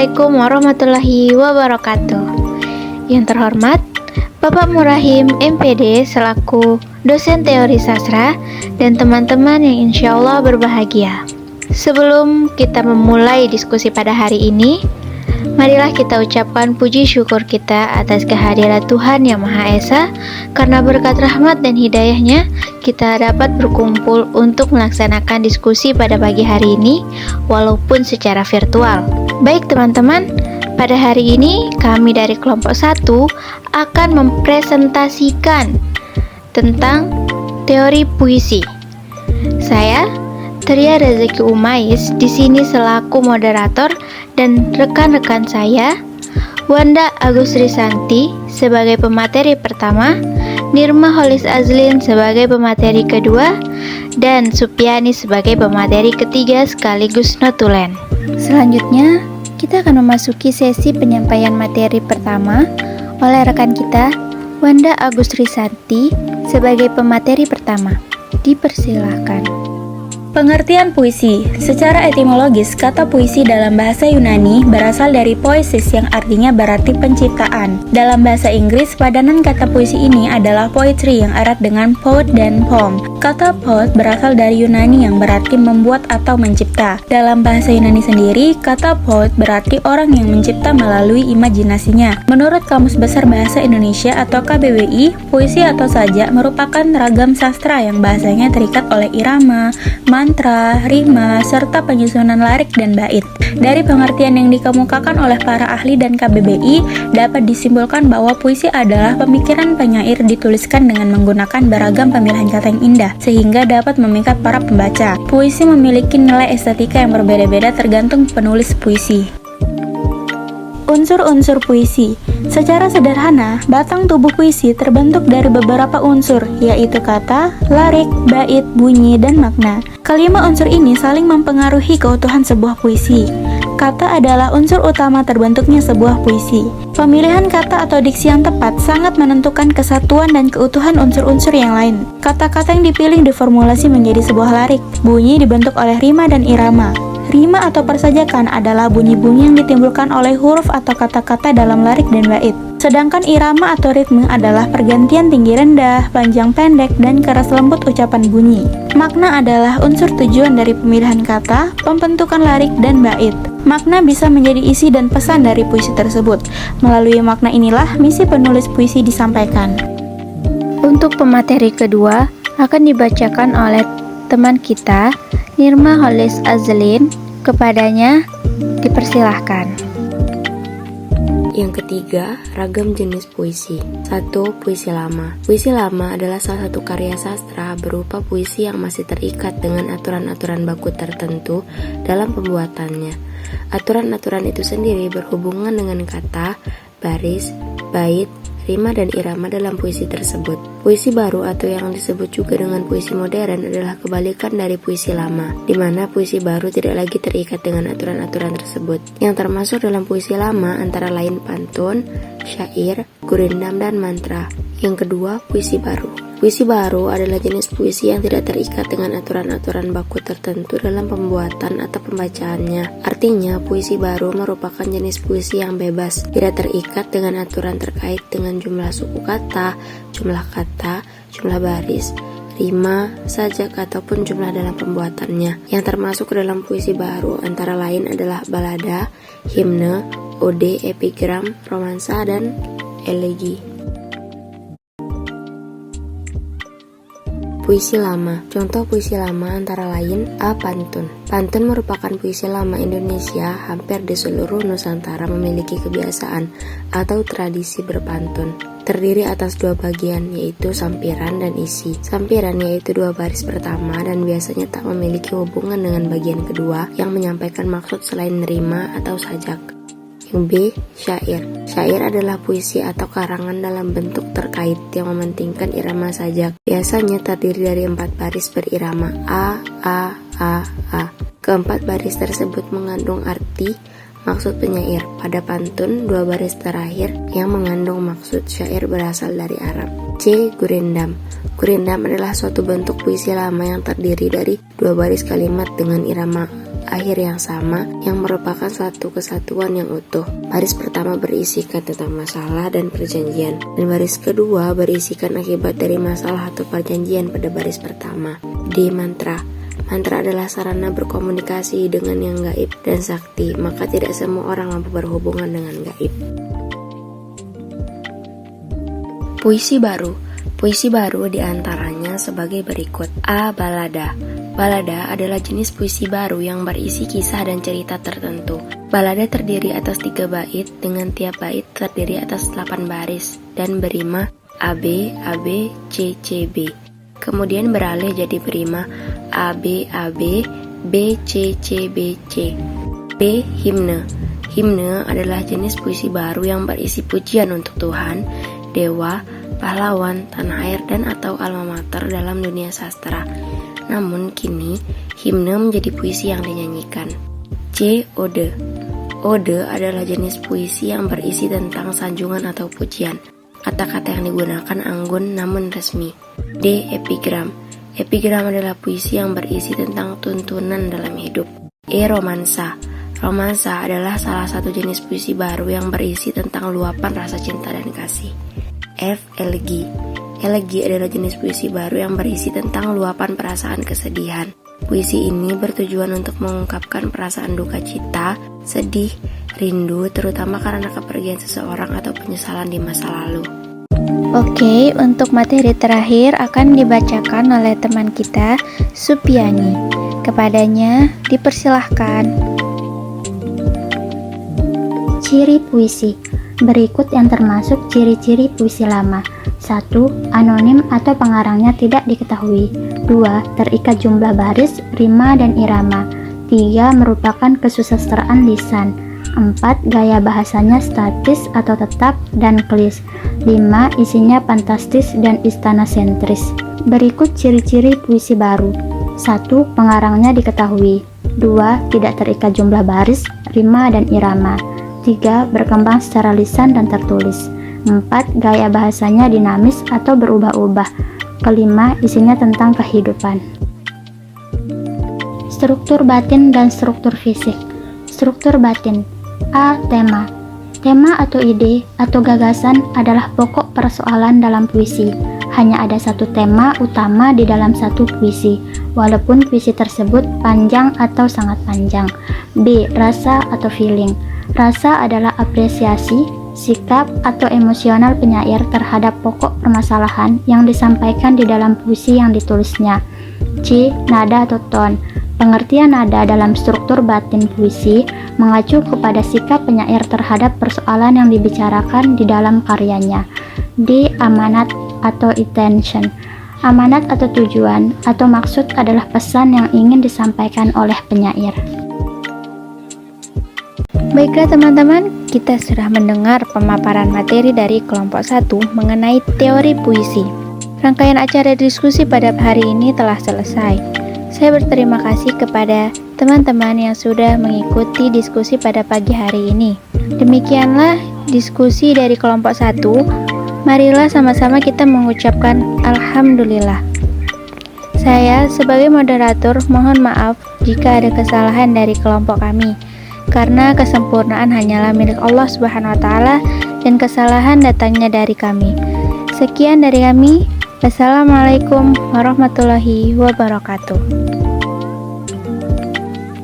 Assalamualaikum warahmatullahi wabarakatuh. Yang terhormat Bapak Murahim MPD selaku dosen teori sastra dan teman-teman yang insya Allah berbahagia. Sebelum kita memulai diskusi pada hari ini, marilah kita ucapkan puji syukur kita atas kehadiran Tuhan Yang Maha Esa. Karena berkat rahmat dan hidayahnya, kita dapat berkumpul untuk melaksanakan diskusi pada pagi hari ini, walaupun secara virtual. Baik teman-teman, pada hari ini kami dari kelompok 1 akan mempresentasikan tentang teori puisi. Saya, Tria Rezeki Umais, di sini selaku moderator, dan rekan-rekan saya, Wanda Agus Risanti sebagai pemateri pertama, Nirma Holis Azlin sebagai pemateri kedua, dan Supiani sebagai pemateri ketiga sekaligus notulen. Selanjutnya, kita akan memasuki sesi penyampaian materi pertama oleh rekan kita, Wanda Agus Risanti sebagai pemateri pertama. Dipersilahkan. Pengertian puisi. Secara etimologis, kata puisi dalam bahasa Yunani berasal dari poesis yang artinya berarti penciptaan. Dalam bahasa Inggris, padanan kata puisi ini adalah poetry yang erat dengan poet dan poem. Kata poet berasal dari Yunani yang berarti membuat atau mencipta. Dalam bahasa Yunani sendiri, kata poet berarti orang yang mencipta melalui imajinasinya. Menurut Kamus Besar Bahasa Indonesia atau KBBI, puisi atau sajak merupakan ragam sastra yang bahasanya terikat oleh irama, mantra, rima, serta penyusunan lirik dan bait. Dari pengertian yang dikemukakan oleh para ahli dan KBBI, dapat disimpulkan bahwa puisi adalah pemikiran penyair dituliskan dengan menggunakan beragam pemilihan kata yang indah, sehingga dapat memikat para pembaca. Puisi memiliki nilai estetika yang berbeda-beda tergantung penulis puisi. Unsur-unsur puisi. Secara sederhana, batang tubuh puisi terbentuk dari beberapa unsur, yaitu kata, lirik, bait, bunyi, dan makna. Kelima unsur ini saling mempengaruhi keutuhan sebuah puisi. Kata adalah unsur utama terbentuknya sebuah puisi. Pemilihan kata atau diksi yang tepat sangat menentukan kesatuan dan keutuhan unsur-unsur yang lain. Kata-kata yang dipilih diformulasi menjadi sebuah lirik. Bunyi dibentuk oleh rima dan irama. Rima atau persajakan adalah bunyi-bunyi yang ditimbulkan oleh huruf atau kata-kata dalam lirik dan bait. Sedangkan irama atau ritme adalah pergantian tinggi rendah, panjang pendek, dan keras lembut ucapan bunyi. Makna adalah unsur tujuan dari pemilihan kata, pembentukan lirik, dan bait. Makna bisa menjadi isi dan pesan dari puisi tersebut. Melalui makna inilah misi penulis puisi disampaikan. Untuk pemateri kedua akan dibacakan oleh teman kita, Nirma Holis Azlin. Kepadanya dipersilahkan. Yang ketiga, ragam jenis puisi. 1. Puisi lama. Puisi lama adalah salah satu karya sastra berupa puisi yang masih terikat dengan aturan-aturan baku tertentu dalam pembuatannya. Aturan-aturan itu sendiri berhubungan dengan kata, baris, bait, rima, dan irama dalam puisi tersebut. Puisi baru atau yang disebut juga dengan puisi modern adalah kebalikan dari puisi lama, di mana puisi baru tidak lagi terikat dengan aturan-aturan tersebut. Yang termasuk dalam puisi lama antara lain pantun, syair, gurindam, dan mantra. Yang kedua, puisi baru. Puisi baru adalah jenis puisi yang tidak terikat dengan aturan-aturan baku tertentu dalam pembuatan atau pembacaannya. Artinya, puisi baru merupakan jenis puisi yang bebas, tidak terikat dengan aturan terkait dengan jumlah suku kata, jumlah baris, rima, sajak, ataupun jumlah dalam pembuatannya. Yang termasuk dalam puisi baru antara lain adalah balada, himne, ode, epigram, romansa, dan elegi. Puisi lama. Contoh puisi lama antara lain A. Pantun. Pantun merupakan puisi lama Indonesia. Hampir di seluruh Nusantara memiliki kebiasaan atau tradisi berpantun. Terdiri atas dua bagian, yaitu sampiran dan isi. Sampiran yaitu dua baris pertama dan biasanya tak memiliki hubungan dengan bagian kedua yang menyampaikan maksud selain rima atau sajak. Yang B. Syair. Syair adalah puisi atau karangan dalam bentuk terkait yang mementingkan irama sajak. Biasanya terdiri dari 4 baris berirama A, A, A, A. Keempat baris tersebut mengandung arti maksud penyair. Pada pantun, 2 baris terakhir yang mengandung maksud syair berasal dari Arab. C. Gurindam. Gurindam adalah suatu bentuk puisi lama yang terdiri dari 2 baris kalimat dengan irama akhir yang sama yang merupakan suatu kesatuan yang utuh. Baris pertama berisikan tentang masalah dan perjanjian, dan baris kedua berisikan akibat dari masalah atau perjanjian pada baris pertama. D. Mantra. Mantra adalah sarana berkomunikasi dengan yang gaib dan sakti, maka tidak semua orang mampu berhubungan dengan gaib. Puisi baru. Puisi baru diantaranya sebagai berikut. A. Balada. Balada adalah jenis puisi baru yang berisi kisah dan cerita tertentu. Balada terdiri atas 3 bait dengan tiap bait terdiri atas 8 baris dan berima AB, AB, C, C, B. Kemudian beralih jadi berima AB, AB, B, C, C, B, C. B. Himne. Himne adalah jenis puisi baru yang berisi pujian untuk Tuhan, dewa, pahlawan, tanah air, dan atau alma mater dalam dunia sastra. Namun kini, himne menjadi puisi yang dinyanyikan. C. Ode. Ode adalah jenis puisi yang berisi tentang sanjungan atau pujian. Kata-kata yang digunakan anggun namun resmi. D. Epigram. Epigram adalah puisi yang berisi tentang tuntunan dalam hidup. E. Romansa. Romansa adalah salah satu jenis puisi baru yang berisi tentang luapan rasa cinta dan kasih. F. Elegi. Elegi adalah jenis puisi baru yang berisi tentang luapan perasaan kesedihan. Puisi ini bertujuan untuk mengungkapkan perasaan duka cita, sedih, rindu, terutama karena kepergian seseorang atau penyesalan di masa lalu. Oke, untuk materi terakhir akan dibacakan oleh teman kita, Supiani. Kepadanya dipersilahkan. Ciri puisi. Berikut yang termasuk ciri-ciri puisi lama. 1. Anonim atau pengarangnya tidak diketahui. 2. Terikat jumlah baris, rima, dan irama. 3. Merupakan kesusastraan lisan. 4. Gaya bahasanya statis atau tetap dan klis. 5. Isinya fantastis dan istana sentris. Berikut ciri-ciri puisi baru. 1. Pengarangnya diketahui. 2. Tidak terikat jumlah baris, rima, dan irama. 3. Berkembang secara lisan dan tertulis. 4. Gaya bahasanya dinamis atau berubah-ubah. 5. Isinya tentang kehidupan. Struktur batin dan struktur fisik. Struktur batin. A. Tema. Tema atau ide atau gagasan adalah pokok persoalan dalam puisi. Hanya ada satu tema utama di dalam satu puisi, walaupun puisi tersebut panjang atau sangat panjang. B. Rasa atau feeling. Rasa adalah apresiasi, sikap, atau emosional penyair terhadap pokok permasalahan yang disampaikan di dalam puisi yang ditulisnya. C. Nada atau tone. Pengertian nada dalam struktur batin puisi mengacu kepada sikap penyair terhadap persoalan yang dibicarakan di dalam karyanya. D. Amanat atau intention. Amanat atau tujuan atau maksud adalah pesan yang ingin disampaikan oleh penyair. Baiklah teman-teman, kita sudah mendengar pemaparan materi dari kelompok 1 mengenai teori puisi. Rangkaian acara diskusi pada hari ini telah selesai. Saya berterima kasih kepada teman-teman yang sudah mengikuti diskusi pada pagi hari ini. Demikianlah diskusi dari kelompok 1. Marilah sama-sama kita mengucapkan Alhamdulillah. Saya sebagai moderator mohon maaf jika ada kesalahan dari kelompok kami, karena kesempurnaan hanyalah milik Allah Subhanahu wa Ta'ala dan kesalahan datangnya dari kami. Sekian dari kami. Wassalamualaikum warahmatullahi wabarakatuh.